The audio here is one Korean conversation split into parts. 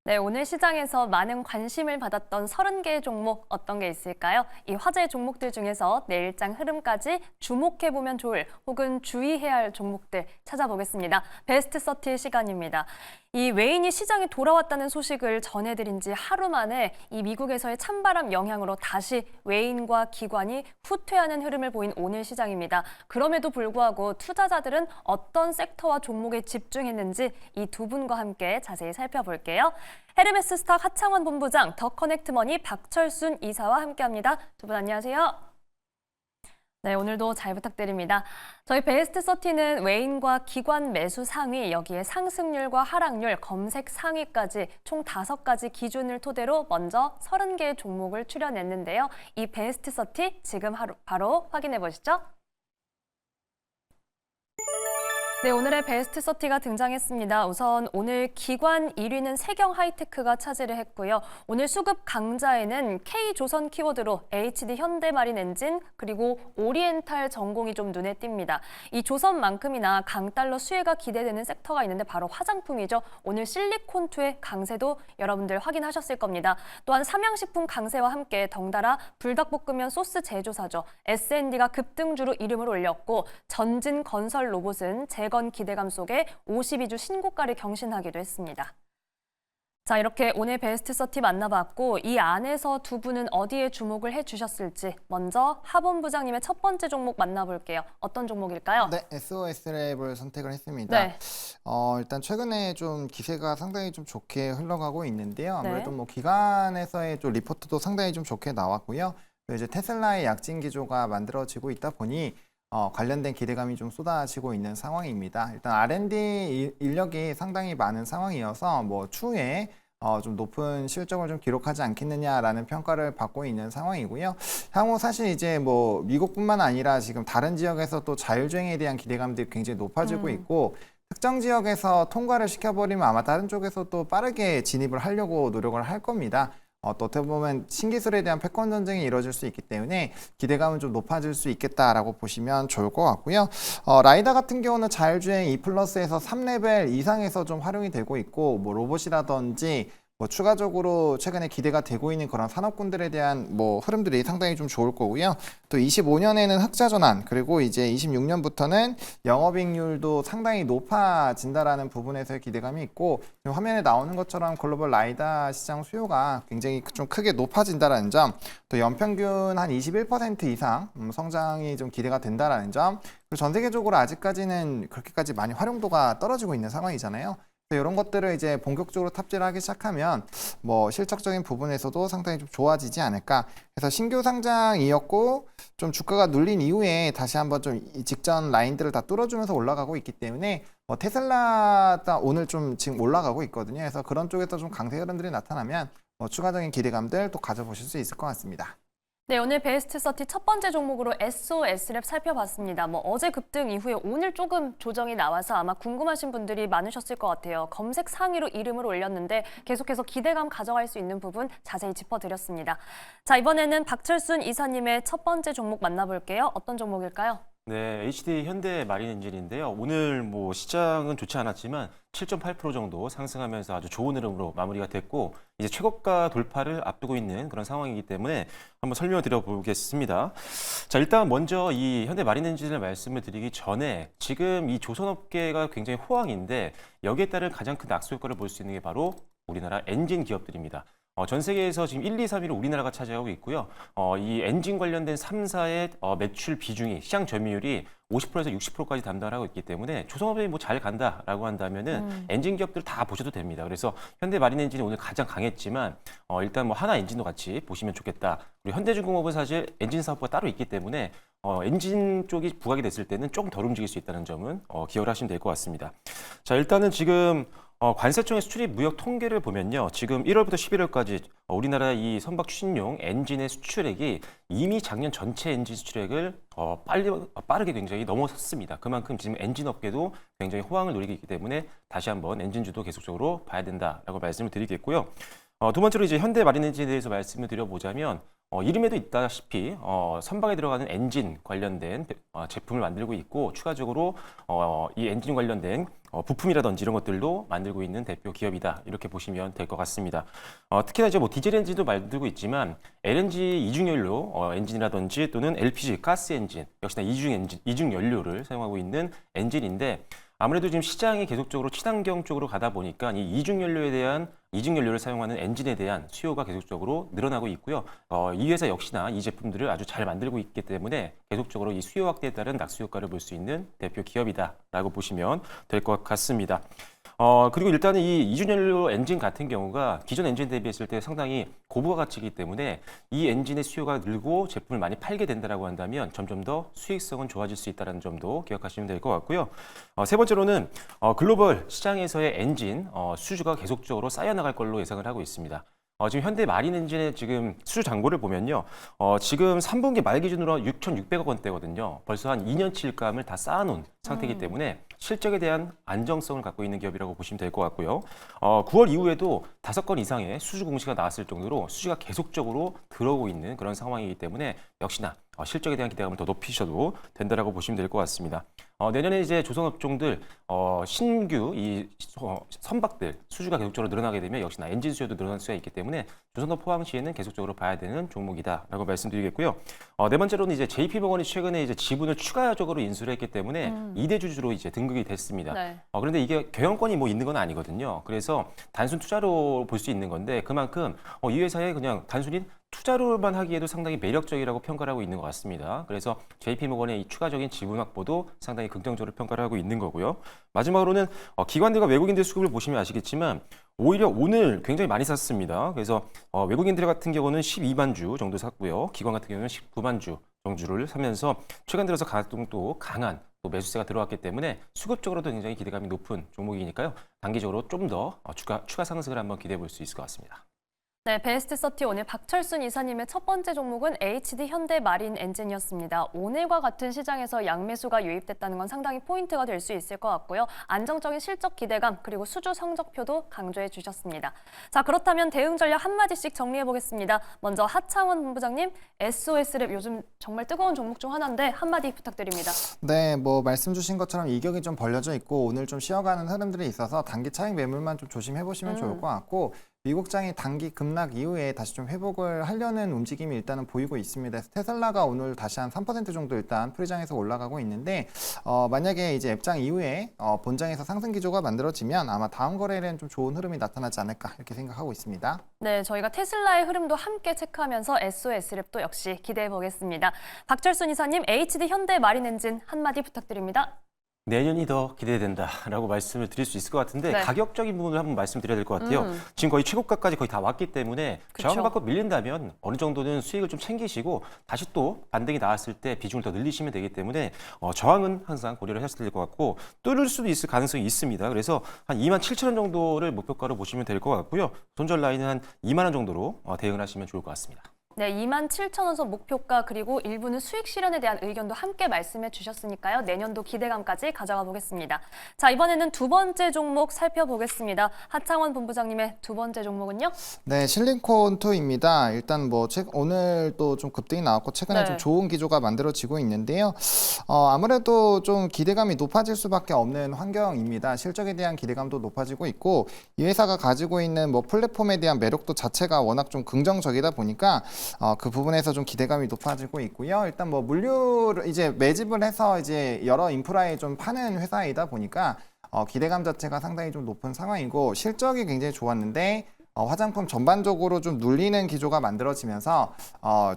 네, 오늘 시장에서 많은 관심을 받았던 30개의 종목 어떤 게 있을까요? 이 화제 종목들 중에서 내일장 흐름까지 주목해보면 좋을 혹은 주의해야 할 종목들 찾아보겠습니다. 베스트 30 시간입니다. 이 외인이 시장에 돌아왔다는 소식을 전해드린 지 하루 만에 이 미국에서의 찬바람 영향으로 다시 외인과 기관이 후퇴하는 흐름을 보인 오늘 시장입니다. 그럼에도 불구하고 투자자들은 어떤 섹터와 종목에 집중했는지 이 두 분과 함께 자세히 살펴볼게요. 헤르메스 스탁 하창원 본부장, 더 커넥트머니 박철순 이사와 함께합니다. 두 분 안녕하세요. 네, 오늘도 잘 부탁드립니다. 저희 베스트 30는 외인과 기관 매수 상위, 여기에 상승률과 하락률, 검색 상위까지 총 5가지 기준을 토대로 먼저 30개의 종목을 추려냈는데요. 이 베스트 30 지금 바로 확인해 보시죠. 네, 오늘의 베스트 30가 등장했습니다. 우선 오늘 기관 1위는 세경 하이테크가 차지를 했고요. 오늘 수급 강자에는 K조선 키워드로 HD 현대마린 엔진 그리고 오리엔탈 전공이 좀 눈에 띕니다. 이 조선만큼이나 강달러 수혜가 기대되는 섹터가 있는데 바로 화장품이죠. 오늘 실리콘2의 강세도 여러분들 확인하셨을 겁니다. 또한 삼양식품 강세와 함께 덩달아 불닭볶음면 소스 제조사죠. S&D가 급등주로 이름을 올렸고 전진건설 로봇은 재건 기대감 속에 52주 신고가를 경신하기도 했습니다. 자, 이렇게 오늘 베스트 30 만나봤고 이 안에서 두 분은 어디에 주목을 해주셨을지 먼저 하본 부장님의 첫 번째 종목 만나볼게요. 어떤 종목일까요? 네, SOS랩을 선택을 했습니다. 네. 일단 최근에 좀 기세가 상당히 좀 좋게 흘러가고 있는데요. 아무래도 네. 뭐 기관에서의 좀 리포트도 상당히 좀 좋게 나왔고요. 또 이제 테슬라의 약진 기조가 만들어지고 있다 보니 관련된 기대감이 좀 쏟아지고 있는 상황입니다. 일단 R&D 인력이 상당히 많은 상황이어서 뭐 추후에 좀 높은 실적을 좀 기록하지 않겠느냐라는 평가를 받고 있는 상황이고요. 향후 사실 이제 뭐 미국뿐만 아니라 지금 다른 지역에서 또 자율주행에 대한 기대감들이 굉장히 높아지고 있고 특정 지역에서 통과를 시켜버리면 아마 다른 쪽에서 또 빠르게 진입을 하려고 노력을 할 겁니다. 또 어떻게 보면 신기술에 대한 패권 전쟁이 이루어질 수 있기 때문에 기대감은 좀 높아질 수 있겠다라고 보시면 좋을 것 같고요. 라이다 같은 경우는 자율주행 2+에서 3레벨 이상에서 좀 활용이 되고 있고 뭐 로봇이라든지 뭐 추가적으로 최근에 기대가 되고 있는 그런 산업군들에 대한 뭐 흐름들이 상당히 좀 좋을 거고요. 또 25년에는 흑자 전환 그리고 이제 26년부터는 영업이익률도 상당히 높아진다라는 부분에서의 기대감이 있고 지금 화면에 나오는 것처럼 글로벌 라이다 시장 수요가 굉장히 좀 크게 높아진다라는 점, 또 연평균 한 21% 이상 성장이 좀 기대가 된다라는 점, 그리고 전 세계적으로 아직까지는 그렇게까지 많이 활용도가 떨어지고 있는 상황이잖아요. 이런 것들을 이제 본격적으로 탑재를 하기 시작하면 뭐 실적적인 부분에서도 상당히 좀 좋아지지 않을까. 그래서 신규 상장이었고 좀 주가가 눌린 이후에 다시 한번 좀 직전 라인들을 다 뚫어주면서 올라가고 있기 때문에 테슬라가 오늘 좀 지금 올라가고 있거든요. 그래서 그런 쪽에서 좀 강세 흐름들이 나타나면 추가적인 기대감들 또 가져보실 수 있을 것 같습니다. 네, 오늘 베스트 30 첫 번째 종목으로 SOS랩 살펴봤습니다. 뭐 어제 급등 이후에 오늘 조금 조정이 나와서 아마 궁금하신 분들이 많으셨을 것 같아요. 검색 상위로 이름을 올렸는데 계속해서 기대감 가져갈 수 있는 부분 자세히 짚어드렸습니다. 자, 이번에는 박철순 이사님의 첫 번째 종목 만나볼게요. 어떤 종목일까요? 네, HD 현대 마린 엔진인데요. 오늘 뭐 시장은 좋지 않았지만 7.8% 정도 상승하면서 아주 좋은 흐름으로 마무리가 됐고 이제 최고가 돌파를 앞두고 있는 그런 상황이기 때문에 한번 설명을 드려보겠습니다. 자, 일단 먼저 이 현대 마린 엔진을 말씀을 드리기 전에 지금 이 조선업계가 굉장히 호황인데 여기에 따른 가장 큰 낙수 효과를 볼 수 있는 게 바로 우리나라 엔진 기업들입니다. 전 세계에서 지금 1, 2, 3위를 우리나라가 차지하고 있고요. 이 엔진 관련된 3사의 매출 비중이 시장 점유율이 50%에서 60%까지 담당하고 있기 때문에 조선업이 뭐 잘 간다라고 한다면은 엔진 기업들 다 보셔도 됩니다. 그래서 현대 마린 엔진이 오늘 가장 강했지만 일단 뭐 하나 엔진도 같이 보시면 좋겠다. 그리고 현대중공업은 사실 엔진 사업부가 따로 있기 때문에 엔진 쪽이 부각이 됐을 때는 조금 덜 움직일 수 있다는 점은 기억을 하시면 될 것 같습니다. 자, 일단은 지금 관세청의 수출입 무역 통계를 보면요. 지금 1월부터 11월까지 우리나라 이 선박 추진용 엔진의 수출액이 이미 작년 전체 엔진 수출액을 빠르게 굉장히 넘어섰습니다. 그만큼 지금 엔진 업계도 굉장히 호황을 누리고 있기 때문에 다시 한번 엔진주도 계속적으로 봐야 된다라고 말씀을 드리겠고요. 두 번째로 이제 현대 마린 엔진에 대해서 말씀을 드려보자면 이름에도 있다시피 선박에 들어가는 엔진 관련된 제품을 만들고 있고 추가적으로 이 엔진 관련된 부품이라든지 이런 것들도 만들고 있는 대표 기업이다 이렇게 보시면 될 것 같습니다. 특히나 이제 뭐 디젤 엔진도 만들고 있지만 LNG 이중연료 엔진이라든지 또는 LPG 가스 엔진 역시나 이중 연료를 사용하고 있는 엔진인데 아무래도 지금 시장이 계속적으로 친환경 쪽으로 가다 보니까 이 이중연료를 사용하는 엔진에 대한 수요가 계속적으로 늘어나고 있고요. 이 회사 역시나 이 제품들을 아주 잘 만들고 있기 때문에 계속적으로 이 수요 확대에 따른 낙수 효과를 볼 수 있는 대표 기업이다라고 보시면 될 것 같습니다. 그리고 일단은 이 이중연료 엔진 같은 경우가 기존 엔진 대비했을 때 상당히 고부가 가치이기 때문에 이 엔진의 수요가 늘고 제품을 많이 팔게 된다라고 한다면 점점 더 수익성은 좋아질 수 있다는 점도 기억하시면 될 것 같고요. 세 번째로는 글로벌 시장에서의 엔진 수주가 계속적으로 쌓여나갈 걸로 예상을 하고 있습니다. 지금 현대 마린 엔진의 지금 수주 잔고를 보면요. 지금 3분기 말 기준으로 6,600억 원대거든요. 벌써 한 2년치 일감을 다 쌓아놓은 상태이기 때문에 실적에 대한 안정성을 갖고 있는 기업이라고 보시면 될 것 같고요. 9월 이후에도 5건 이상의 수주 공시가 나왔을 정도로 수주가 계속적으로 들어오고 있는 그런 상황이기 때문에 역시나 실적에 대한 기대감을 더 높이셔도 된다라고 보시면 될 것 같습니다. 내년에 이제 조선업종들 신규 이 선박들 수주가 계속적으로 늘어나게 되면 역시나 엔진 수요도 늘어날 수가 있기 때문에 조선업 포항 시에는 계속적으로 봐야 되는 종목이다라고 말씀드리겠고요. 네 번째로는 이제 JP모건이 최근에 이제 지분을 추가적으로 인수를 했기 때문에 2대 주주로 이제 등극이 됐습니다. 네. 그런데 이게 경영권이 뭐 있는 건 아니거든요. 그래서 단순 투자로 볼 수 있는 건데 그만큼 이 회사에 그냥 단순히 투자로만 하기에도 상당히 매력적이라고 평가를 하고 있는 것 같습니다. 그래서 JP모건의 이 추가적인 지분 확보도 상당히 긍정적으로 평가를 하고 있는 거고요. 마지막으로는 기관들과 외국인들 수급을 보시면 아시겠지만 오히려 오늘 굉장히 많이 샀습니다. 그래서 외국인들 같은 경우는 12만 주 정도 샀고요. 기관 같은 경우는 19만 주 정도를 사면서 최근 들어서 가동도 강한 또 매수세가 들어왔기 때문에 수급적으로도 굉장히 기대감이 높은 종목이니까요. 단기적으로 좀 더 추가 상승을 한번 기대해 볼 수 있을 것 같습니다. 네, 베스트 30 오늘 박철순 이사님의 첫 번째 종목은 HD 현대 마린 엔진이었습니다. 오늘과 같은 시장에서 양매수가 유입됐다는 건 상당히 포인트가 될 수 있을 것 같고요. 안정적인 실적 기대감 그리고 수주 성적표도 강조해 주셨습니다. 자, 그렇다면 대응 전략 한마디씩 정리해 보겠습니다. 먼저 하창원 본부장님, SOS랩 요즘 정말 뜨거운 종목 중 하나인데 한마디 부탁드립니다. 네, 뭐 말씀 주신 것처럼 이격이 좀 벌려져 있고 오늘 좀 쉬어가는 흐름들이 있어서 단기 차익 매물만 좀 조심해 보시면 좋을 것 같고 미국장이 단기 급락 이후에 다시 좀 회복을 하려는 움직임이 일단은 보이고 있습니다. 테슬라가 오늘 다시 한 3% 정도 일단 프리장에서 올라가고 있는데 만약에 이제 앱장 이후에 본장에서 상승 기조가 만들어지면 아마 다음 거래일엔 좀 좋은 흐름이 나타나지 않을까 이렇게 생각하고 있습니다. 네, 저희가 테슬라의 흐름도 함께 체크하면서 SOS랩도 역시 기대해 보겠습니다. 박철순 이사님, HD 현대 마린 엔진 한마디 부탁드립니다. 내년이 더 기대된다라고 말씀을 드릴 수 있을 것 같은데 네. 가격적인 부분을 한번 말씀드려야 될 것 같아요. 지금 거의 최고가까지 거의 다 왔기 때문에 그쵸. 저항받고 밀린다면 어느 정도는 수익을 좀 챙기시고 다시 또 반등이 나왔을 때 비중을 더 늘리시면 되기 때문에 저항은 항상 고려를 하셔야 될 것 같고 뚫을 수도 있을 가능성이 있습니다. 그래서 한 27,000원 정도를 목표가로 보시면 될 것 같고요. 손절 라인은 한 2만 원 정도로 대응을 하시면 좋을 것 같습니다. 네, 27,000원선 목표가 그리고 일부는 수익 실현에 대한 의견도 함께 말씀해 주셨으니까요. 내년도 기대감까지 가져가 보겠습니다. 자, 이번에는 두 번째 종목 살펴보겠습니다. 하창원 본부장님의 두 번째 종목은요? 네, 실리콘2입니다. 일단 뭐 오늘 또 좀 급등이 나왔고 최근에 네. 좀 좋은 기조가 만들어지고 있는데요. 아무래도 좀 기대감이 높아질 수밖에 없는 환경입니다. 실적에 대한 기대감도 높아지고 있고 이 회사가 가지고 있는 뭐 플랫폼에 대한 매력도 자체가 워낙 좀 긍정적이다 보니까 그 부분에서 좀 기대감이 높아지고 있고요. 일단 뭐 물류를 이제 매집을 해서 이제 여러 인프라에 좀 파는 회사이다 보니까 기대감 자체가 상당히 좀 높은 상황이고 실적이 굉장히 좋았는데 화장품 전반적으로 좀 눌리는 기조가 만들어지면서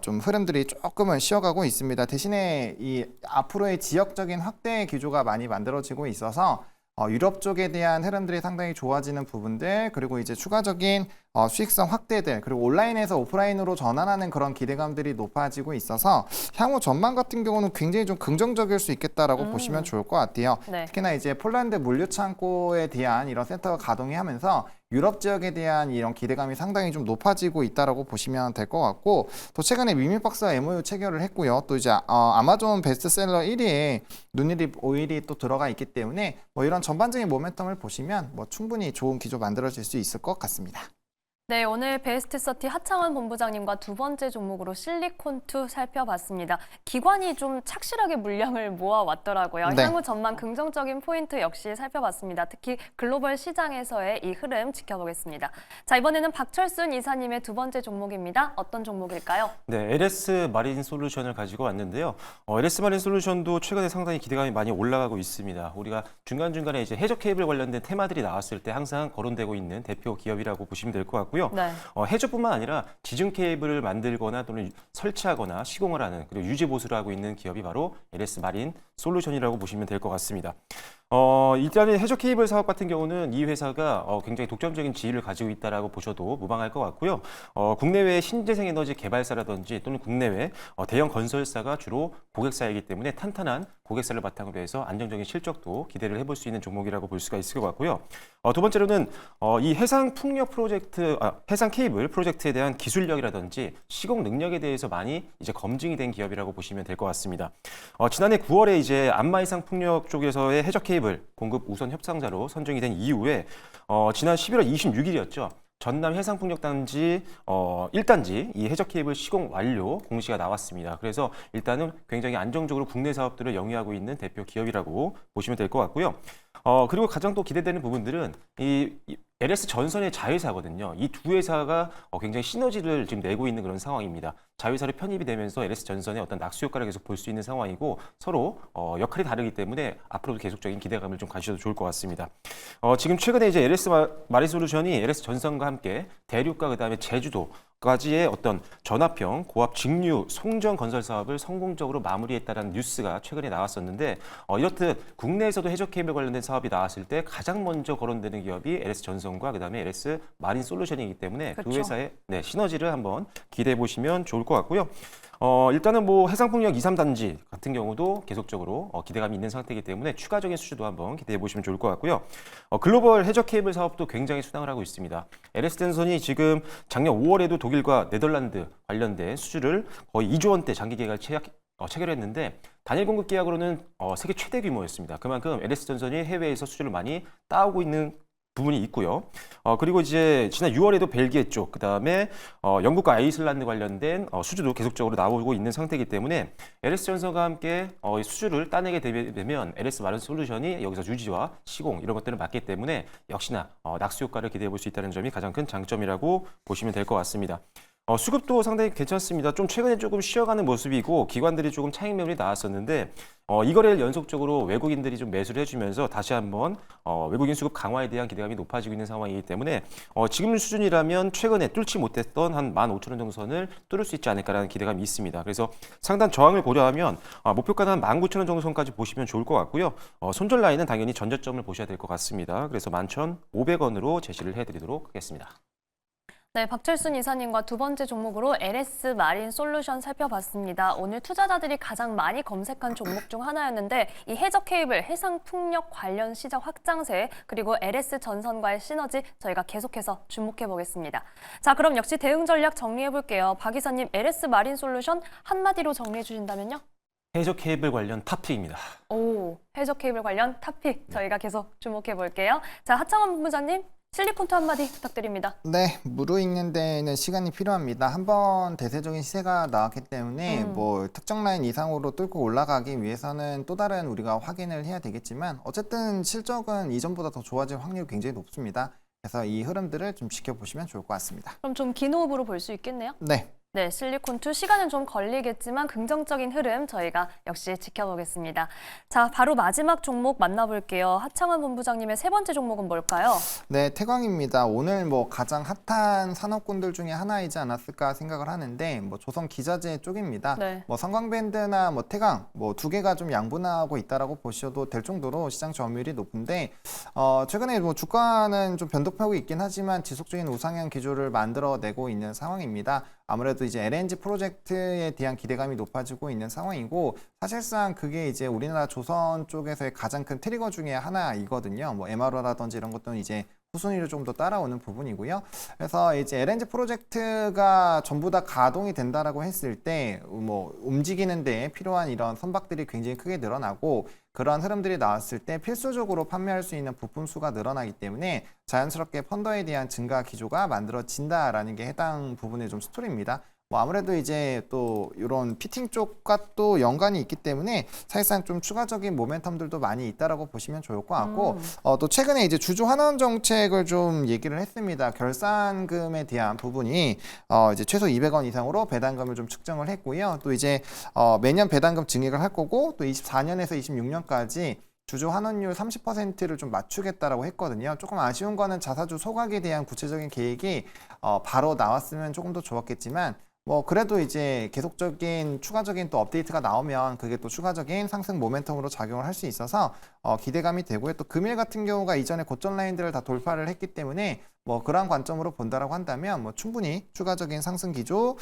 좀 흐름들이 조금은 쉬어가고 있습니다. 대신에 이 앞으로의 지역적인 확대 기조가 많이 만들어지고 있어서 유럽 쪽에 대한 흐름들이 상당히 좋아지는 부분들 그리고 이제 추가적인 수익성 확대들 그리고 온라인에서 오프라인으로 전환하는 그런 기대감들이 높아지고 있어서 향후 전망 같은 경우는 굉장히 좀 긍정적일 수 있겠다라고 보시면 좋을 것 같아요. 네. 특히나 이제 폴란드 물류 창고에 대한 이런 센터가 가동이 하면서 유럽 지역에 대한 이런 기대감이 상당히 좀 높아지고 있다라고 보시면 될 것 같고 또 최근에 미미박스와 MOU 체결을 했고요. 또 이제 아마존 베스트셀러 1위에 눈일입 오일이 또 들어가 있기 때문에 뭐 이런 전반적인 모멘텀을 보시면 뭐 충분히 좋은 기조 만들어질 수 있을 것 같습니다. 네, 오늘 베스트 30 하창원 본부장님과 두 번째 종목으로 실리콘2 살펴봤습니다. 기관이 좀 착실하게 물량을 모아왔더라고요. 네. 향후 전망 긍정적인 포인트 역시 살펴봤습니다. 특히 글로벌 시장에서의 이 흐름 지켜보겠습니다. 자, 이번에는 박철순 이사님의 두 번째 종목입니다. 어떤 종목일까요? 네, LS 마린 솔루션을 가지고 왔는데요. LS 마린 솔루션도 최근에 상당히 기대감이 많이 올라가고 있습니다. 우리가 중간중간에 이제 해저 케이블 관련된 테마들이 나왔을 때 항상 거론되고 있는 대표 기업이라고 보시면 될 것 같고요. 네. 해저뿐만 아니라 지중 케이블을 만들거나 또는 설치하거나 시공을 하는 그리고 유지 보수를 하고 있는 기업이 바로 LS 마린 솔루션이라고 보시면 될 것 같습니다. 일단은 해저 케이블 사업 같은 경우는 이 회사가 굉장히 독점적인 지위를 가지고 있다라고 보셔도 무방할 것 같고요. 국내외 신재생 에너지 개발사라든지 또는 국내외 대형 건설사가 주로 고객사이기 때문에 탄탄한 고객사를 바탕으로 해서 안정적인 실적도 기대를 해볼 수 있는 종목이라고 볼 수가 있을 것 같고요. 두 번째로는 이 해상 풍력 프로젝트, 해상 케이블 프로젝트에 대한 기술력이라든지 시공 능력에 대해서 많이 이제 검증이 된 기업이라고 보시면 될 것 같습니다. 지난해 9월에 이제 안마해상 풍력 쪽에서의 해저 케이블 공급 우선 협상자로 선정이 된 이후에 지난 11월 26일이었죠. 전남 해상풍력단지 1단지 이 해저 케이블 시공 완료 공시가 나왔습니다. 그래서 일단은 굉장히 안정적으로 국내 사업들을 영위하고 있는 대표 기업이라고 보시면 될 것 같고요. 그리고 가장 또 기대되는 부분들은 이 LS 전선의 자회사거든요. 이 두 회사가 굉장히 시너지를 지금 내고 있는 그런 상황입니다. 자회사로 편입이 되면서 LS 전선의 어떤 낙수 효과를 계속 볼 수 있는 상황이고 서로 역할이 다르기 때문에 앞으로도 계속적인 기대감을 좀 가지셔도 좋을 것 같습니다. 지금 최근에 이제 LS 마린 솔루션이 LS 전선과 함께 대륙과 그다음에 제주도까지의 어떤 전압형 고압 직류 송전 건설 사업을 성공적으로 마무리했다는 뉴스가 최근에 나왔었는데 이렇듯 국내에서도 해저 케이블 관련된 사업이 나왔을 때 가장 먼저 거론되는 기업이 LS 전선과 그다음에 LS 마린 솔루션이기 때문에 두 그렇죠. 회사의 시너지를 한번 기대해 보시면 좋을 것 같고요. 일단은 뭐 해상풍력 2, 3단지 같은 경우도 계속적으로 기대감이 있는 상태이기 때문에 추가적인 수주도 한번 기대해 보시면 좋을 것 같고요. 글로벌 해저 케이블 사업도 굉장히 수당을 하고 있습니다. LS 전선이 지금 작년 5월에도 독일과 네덜란드 관련된 수주를 거의 2조 원대 장기 계약을 체결했는데 단일 공급 계약으로는 세계 최대 규모였습니다. 그만큼 LS 전선이 해외에서 수주를 많이 따오고 있는 부분이 있고요. 그리고 이제 지난 6월에도 벨기에 쪽, 그다음에 영국과 아이슬란드 관련된 수주도 계속적으로 나오고 있는 상태이기 때문에 LS 전선과 함께 수주를 따내게 되면 LS 마린 솔루션이 여기서 유지와 시공 이런 것들을 맡기 때문에 역시나 낙수 효과를 기대해 볼 수 있다는 점이 가장 큰 장점이라고 보시면 될 것 같습니다. 수급도 상당히 괜찮습니다. 좀 최근에 조금 쉬어가는 모습이고 기관들이 조금 차익 매물이 나왔었는데 이 거래를 연속적으로 외국인들이 좀 매수를 해주면서 다시 한번 외국인 수급 강화에 대한 기대감이 높아지고 있는 상황이기 때문에 지금 수준이라면 최근에 뚫지 못했던 한 15,000원 정도 선을 뚫을 수 있지 않을까라는 기대감이 있습니다. 그래서 상단 저항을 고려하면 목표가는 한 19,000원 정도 선까지 보시면 좋을 것 같고요. 손절 라인은 당연히 전저점을 보셔야 될 것 같습니다. 그래서 11,500원으로 제시를 해드리도록 하겠습니다. 네, 박철순 이사님과 두 번째 종목으로 LS 마린 솔루션 살펴봤습니다. 오늘 투자자들이 가장 많이 검색한 종목 중 하나였는데 이 해저 케이블, 해상 풍력 관련 시장 확장세 그리고 LS 전선과의 시너지 저희가 계속해서 주목해 보겠습니다. 자, 그럼 역시 대응 전략 정리해 볼게요. 박 이사님, LS 마린 솔루션 한마디로 정리해 주신다면요? 해저 케이블 관련 탑픽입니다. 오, 해저 케이블 관련 탑픽 저희가 계속 주목해 볼게요. 자, 하창원 본부장님. 실리콘2 한마디 부탁드립니다. 네, 무르익는 데는 시간이 필요합니다. 한번 대세적인 시세가 나왔기 때문에 뭐 특정 라인 이상으로 뚫고 올라가기 위해서는 또 다른 우리가 확인을 해야 되겠지만 어쨌든 실적은 이전보다 더 좋아질 확률이 굉장히 높습니다. 그래서 이 흐름들을 좀 지켜보시면 좋을 것 같습니다. 그럼 좀 긴 호흡으로 볼 수 있겠네요? 네. 네, 실리콘2 시간은 좀 걸리겠지만 긍정적인 흐름 저희가 역시 지켜보겠습니다. 자, 바로 마지막 종목 만나볼게요. 하창원 본부장님의 세 번째 종목은 뭘까요? 네, 태광입니다. 오늘 뭐 가장 핫한 산업군들 중에 하나이지 않았을까 생각을 하는데 뭐 조선 기자재 쪽입니다. 네. 뭐 성광밴드나 뭐 태광 뭐 두 개가 좀 양분하고 있다라고 보셔도 될 정도로 시장 점유율이 높은데 최근에 뭐 주가는 좀 변동하고 있긴 하지만 지속적인 우상향 기조를 만들어내고 있는 상황입니다. 아무래도 이제 LNG 프로젝트에 대한 기대감이 높아지고 있는 상황이고 사실상 그게 이제 우리나라 조선 쪽에서의 가장 큰 트리거 중에 하나이거든요. 뭐 MRO라든지 이런 것들은 이제 후순위로 좀 더 따라오는 부분이고요. 그래서 이제 LNG 프로젝트가 전부 다 가동이 된다라고 했을 때 뭐 움직이는 데 필요한 이런 선박들이 굉장히 크게 늘어나고 그러한 흐름들이 나왔을 때 필수적으로 판매할 수 있는 부품 수가 늘어나기 때문에 자연스럽게 펀더에 대한 증가 기조가 만들어진다라는 게 해당 부분의 좀 스토리입니다. 뭐 아무래도 이제 또 이런 피팅 쪽과 또 연관이 있기 때문에 사실상 좀 추가적인 모멘텀들도 많이 있다라고 보시면 좋을 것 같고 또 최근에 이제 주주 환원 정책을 좀 얘기를 했습니다. 결산금에 대한 부분이 이제 최소 200원 이상으로 배당금을 좀 측정을 했고요. 또 이제 매년 배당금 증액을 할 거고 또 24년에서 26년까지 주주 환원율 30%를 좀 맞추겠다라고 했거든요. 조금 아쉬운 거는 자사주 소각에 대한 구체적인 계획이 바로 나왔으면 조금 더 좋았겠지만 뭐 그래도 이제 계속적인 추가적인 또 업데이트가 나오면 그게 또 추가적인 상승 모멘텀으로 작용을 할 수 있어서 기대감이 되고요. 또 금일 같은 경우가 이전에 고점 라인들을 다 돌파를 했기 때문에 뭐 그러한 관점으로 본다라고 한다면 뭐 충분히 추가적인 상승 기조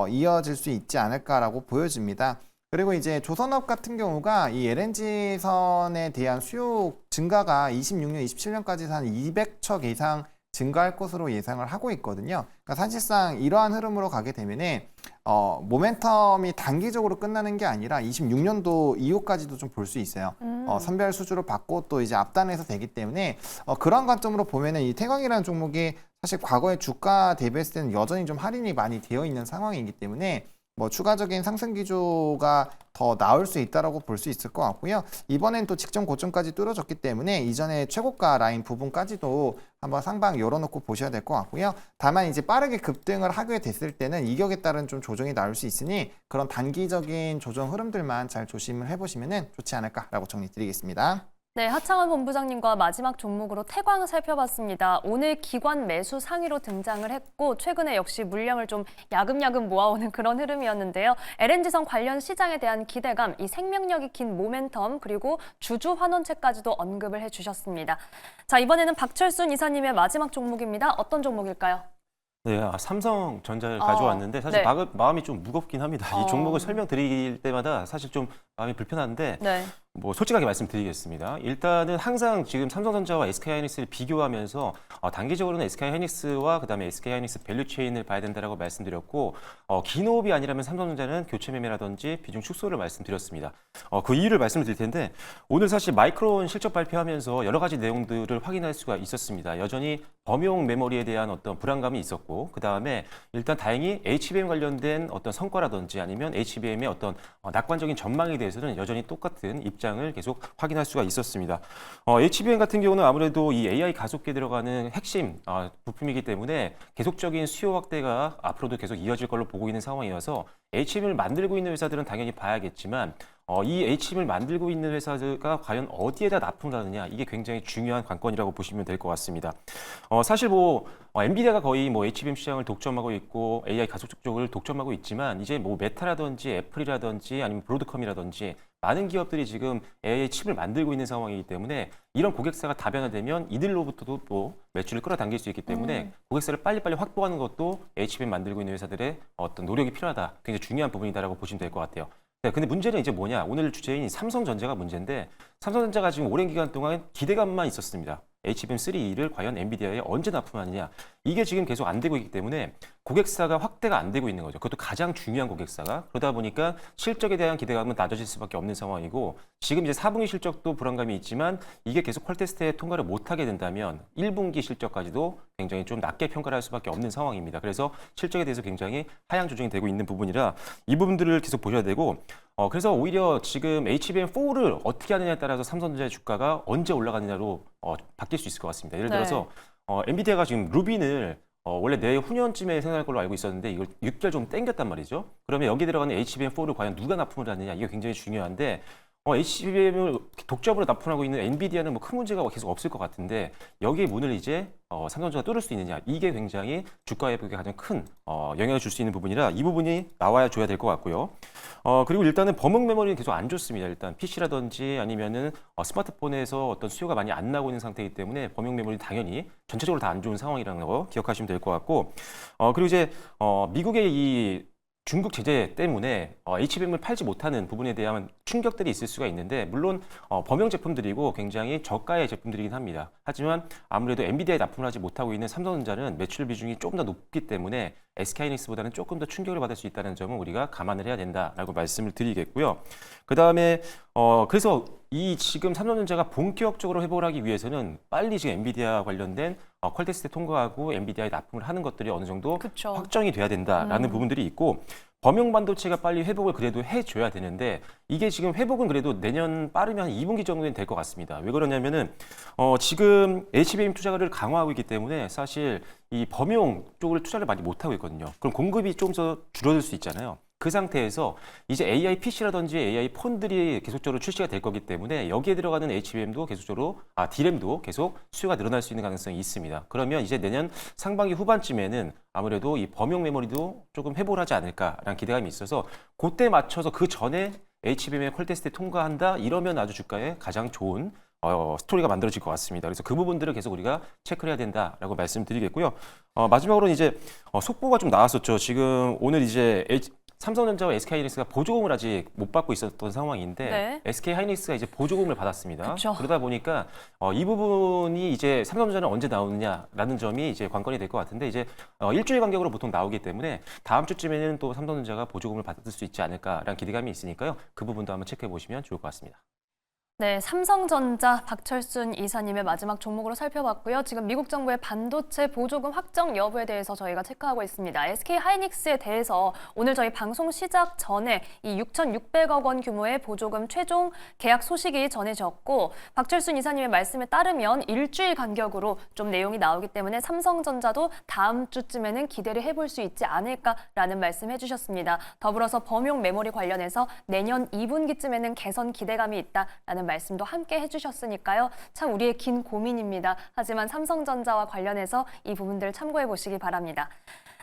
이어질 수 있지 않을까라고 보여집니다. 그리고 이제 조선업 같은 경우가 이 LNG 선에 대한 수요 증가가 26년, 27년까지 한 200척 이상 증가할 것으로 예상을 하고 있거든요. 그러니까 사실상 이러한 흐름으로 가게 되면은 모멘텀이 단기적으로 끝나는 게 아니라 26년도 이후까지도 좀 볼 수 있어요. 선별 수주로 받고 또 이제 앞단에서 되기 때문에 그런 관점으로 보면은 이 태광이라는 종목이 사실 과거의 주가 대비했을 때는 여전히 좀 할인이 많이 되어 있는 상황이기 때문에 뭐 추가적인 상승 기조가 더 나올 수 있다라고 볼 수 있을 것 같고요. 이번엔 또 직전 고점까지 뚫어졌기 때문에 이전에 최고가 라인 부분까지도 한번 상방 열어놓고 보셔야 될 것 같고요. 다만 이제 빠르게 급등을 하게 됐을 때는 이격에 따른 좀 조정이 나올 수 있으니 그런 단기적인 조정 흐름들만 잘 조심을 해보시면 좋지 않을까라고 정리드리겠습니다. 네, 하창원 본부장님과 마지막 종목으로 태광 살펴봤습니다. 오늘 기관 매수 상위로 등장을 했고 최근에 역시 물량을 좀 야금야금 모아오는 그런 흐름이었는데요. LNG선 관련 시장에 대한 기대감, 이 생명력이 긴 모멘텀, 그리고 주주 환원체까지도 언급을 해주셨습니다. 자, 이번에는 박철순 이사님의 마지막 종목입니다. 어떤 종목일까요? 네, 삼성전자를 가져왔는데 사실 네. 마음이 좀 무겁긴 합니다. 이 종목을 설명드릴 때마다 사실 좀 마음이 불편한데 네. 뭐 솔직하게 말씀드리겠습니다. 일단은 항상 지금 삼성전자와 SK하이닉스를 비교하면서 단기적으로는 SK하이닉스와 그다음에 SK하이닉스 밸류체인을 봐야 된다라고 말씀드렸고 긴 호흡이 아니라면 삼성전자는 교체 매매라든지 비중 축소를 말씀드렸습니다. 그 이유를 말씀을 드릴 텐데 오늘 사실 마이크론 실적 발표하면서 여러 가지 내용들을 확인할 수가 있었습니다. 여전히 범용 메모리에 대한 어떤 불안감이 있었고 그다음에 일단 다행히 HBM 관련된 어떤 성과라든지 아니면 HBM의 어떤 낙관적인 전망에 대해서는 여전히 똑같은 입장을 계속 확인할 수가 있었습니다. HBM 같은 경우는 아무래도 이 AI 가속기에 들어가는 핵심 부품이기 때문에 계속적인 수요 확대가 앞으로도 계속 이어질 걸로 보고 있는 상황이어서 HBM을 만들고 있는 회사들은 당연히 봐야겠지만 이 HBM을 만들고 있는 회사가 과연 어디에다 납품을 하느냐 이게 굉장히 중요한 관건이라고 보시면 될 것 같습니다. 사실 뭐 엔비디아가 거의 뭐 HBM 시장을 독점하고 있고 AI 가속 쪽을 독점하고 있지만 이제 뭐 메타라든지 애플이라든지 아니면 브로드컴이라든지 많은 기업들이 지금 AI 칩을 만들고 있는 상황이기 때문에 이런 고객사가 다변화되면 이들로부터도 또 매출을 끌어당길 수 있기 때문에 고객사를 빨리빨리 확보하는 것도 HBM 만들고 있는 회사들의 어떤 노력이 필요하다. 굉장히 중요한 부분이다라고 보시면 될 것 같아요. 네, 근데 문제는 이제 뭐냐? 오늘 주제인 삼성전자가 문제인데 삼성전자가 지금 오랜 기간 동안 기대감만 있었습니다. HBM3E를 과연 엔비디아에 언제 납품하느냐 이게 지금 계속 안 되고 있기 때문에 고객사가 확대가 안 되고 있는 거죠. 그것도 가장 중요한 고객사가 그러다 보니까 실적에 대한 기대감은 낮아질 수밖에 없는 상황이고 지금 이제 4분기 실적도 불안감이 있지만 이게 계속 퀄테스트에 통과를 못하게 된다면 1분기 실적까지도 굉장히 좀 낮게 평가를 할 수밖에 없는 상황입니다. 그래서 실적에 대해서 굉장히 하향 조정이 되고 있는 부분이라 이 부분들을 계속 보셔야 되고 그래서 오히려 지금 HBM4를 어떻게 하느냐에 따라서 삼성전자의 주가가 언제 올라가느냐로 바뀔 수 있을 것 같습니다. 예를 들어서 엔비디아가 지금 루빈을 원래 내후년쯤에 생산할 걸로 알고 있었는데 이걸 6개월 좀 땡겼단 말이죠. 그러면 여기 들어가는 HBM4를 과연 누가 납품을 하느냐 이게 굉장히 중요한데 HBM을 독점으로 납품하고 있는 엔비디아는 뭐 큰 문제가 계속 없을 것 같은데 여기에 문을 이제 삼성전자가 뚫을 수 있느냐 이게 굉장히 주가 회복에 가장 큰 영향을 줄 수 있는 부분이라 이 부분이 나와야 줘야 될 것 같고요. 그리고 일단은 범용 메모리는 계속 안 좋습니다. 일단 PC라든지 아니면은 스마트폰에서 어떤 수요가 많이 안 나고 있는 상태이기 때문에 범용 메모리는 당연히 전체적으로 다 안 좋은 상황이라는 거 기억하시면 될 것 같고 그리고 이제 미국의 이 중국 제재 때문에 HBM을 팔지 못하는 부분에 대한 충격들이 있을 수가 있는데 물론 범용 제품들이고 굉장히 저가의 제품들이긴 합니다. 하지만 아무래도 엔비디아에 납품을 하지 못하고 있는 삼성전자는 매출 비중이 조금 더 높기 때문에 SK하이닉스보다는 조금 더 충격을 받을 수 있다는 점은 우리가 감안을 해야 된다라고 말씀을 드리겠고요. 그다음에 그래서 이 지금 삼성전자가 본격적으로 회복을 하기 위해서는 빨리 지금 엔비디아 관련된 퀄테스트 통과하고 엔비디아에 납품을 하는 것들이 어느 정도 그쵸. 확정이 돼야 된다라는 부분들이 있고 범용 반도체가 빨리 회복을 그래도 해줘야 되는데 이게 지금 회복은 그래도 내년 빠르면 한 2분기 정도는 될 것 같습니다. 왜 그러냐면은 지금 HBM 투자를 강화하고 있기 때문에 사실 이 범용 쪽을 투자를 많이 못 하고 있거든요. 그럼 공급이 좀 더 줄어들 수 있잖아요. 그 상태에서 이제 AI PC라든지 AI 폰들이 계속적으로 출시가 될 거기 때문에 여기에 들어가는 HBM도 계속적으로 D램도 계속 수요가 늘어날 수 있는 가능성이 있습니다. 그러면 이제 내년 상반기 후반쯤에는 아무래도 이 범용 메모리도 조금 회복을 하지 않을까라는 기대감이 있어서 그때 맞춰서 그 전에 HBM의 퀄테스트 통과한다 이러면 아주 주가에 가장 좋은 스토리가 만들어질 것 같습니다. 그래서 그 부분들을 계속 우리가 체크를 해야 된다라고 말씀드리겠고요. 마지막으로는 이제 속보가 좀 나왔었죠. 지금 오늘 이제 삼성전자와 SK하이닉스가 보조금을 아직 못 받고 있었던 상황인데 네. SK하이닉스가 이제 보조금을 받았습니다. 그쵸. 그러다 보니까 이 부분이 이제 삼성전자는 언제 나오느냐라는 점이 이제 관건이 될 것 같은데 이제 일주일 간격으로 보통 나오기 때문에 다음 주쯤에는 또 삼성전자가 보조금을 받을 수 있지 않을까라는 기대감이 있으니까요. 그 부분도 한번 체크해 보시면 좋을 것 같습니다. 네, 삼성전자 박철순 이사님의 마지막 종목으로 살펴봤고요. 지금 미국 정부의 반도체 보조금 확정 여부에 대해서 저희가 체크하고 있습니다. SK하이닉스에 대해서 오늘 저희 방송 시작 전에 이 6,600억 원 규모의 보조금 최종 계약 소식이 전해졌고 박철순 이사님의 말씀에 따르면 일주일 간격으로 좀 내용이 나오기 때문에 삼성전자도 다음 주쯤에는 기대를 해볼 수 있지 않을까라는 말씀 해주셨습니다. 더불어서 범용 메모리 관련해서 내년 2분기쯤에는 개선 기대감이 있다라는 말씀도 함께 해주셨으니까요. 참 우리의 긴 고민입니다. 하지만 삼성전자와 관련해서 이 부분들 참고해 보시기 바랍니다.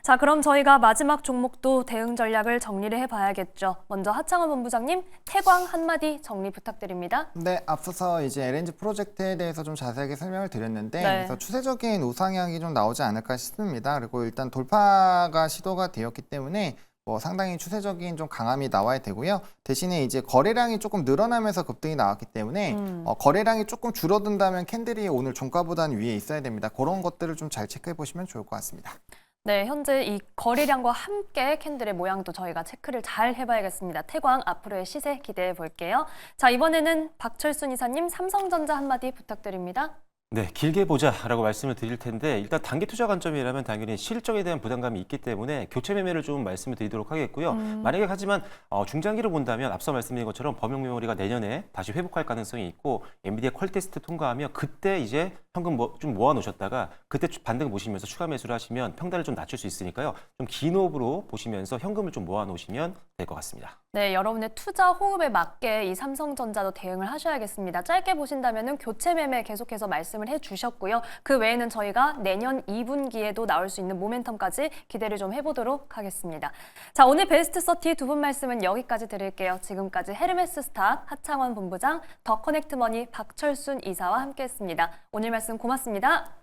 자, 그럼 저희가 마지막 종목도 대응 전략을 정리를 해봐야겠죠. 먼저 하창원 본부장님, 태광 한마디 정리 부탁드립니다. 네, 앞서서 이제 LNG 프로젝트에 대해서 좀 자세하게 설명을 드렸는데 네. 그래서 추세적인 우상향이 좀 나오지 않을까 싶습니다. 그리고 일단 돌파가 시도가 되었기 때문에 상당히 추세적인 좀 강함이 나와야 되고요. 대신에 이제 거래량이 조금 늘어나면서 급등이 나왔기 때문에 거래량이 조금 줄어든다면 캔들이 오늘 종가보다는 위에 있어야 됩니다. 그런 것들을 좀 잘 체크해 보시면 좋을 것 같습니다. 네, 현재 이 거래량과 함께 캔들의 모양도 저희가 체크를 잘 해봐야겠습니다. 태광 앞으로의 시세 기대해 볼게요. 자, 이번에는 박철순 이사님 삼성전자 한마디 부탁드립니다. 네, 길게 보자라고 말씀을 드릴 텐데 일단 단기 투자 관점이라면 당연히 실적에 대한 부담감이 있기 때문에 교체 매매를 좀 말씀을 드리도록 하겠고요. 만약에 하지만 중장기를 본다면 앞서 말씀드린 것처럼 범용 메모리가 내년에 다시 회복할 가능성이 있고 엔비디아 퀄테스트 통과하면 그때 이제 현금 좀 모아놓으셨다가 그때 반등 보시면서 추가 매수를 하시면 평단을 좀 낮출 수 있으니까요. 좀 긴 호흡으로 보시면서 현금을 좀 모아놓으시면 될 것 같습니다. 네, 여러분의 투자 호흡에 맞게 이 삼성전자도 대응을 하셔야겠습니다. 짧게 보신다면 교체 매매 계속해서 말씀을 해주셨고요. 그 외에는 저희가 내년 2분기에도 나올 수 있는 모멘텀까지 기대를 좀 해보도록 하겠습니다. 자, 오늘 베스트 30 두 분 말씀은 여기까지 드릴게요. 지금까지 헤르메스 스탁 하창원 본부장, 더 커넥트 머니 박철순 이사와 함께했습니다. 오늘 말씀 고맙습니다.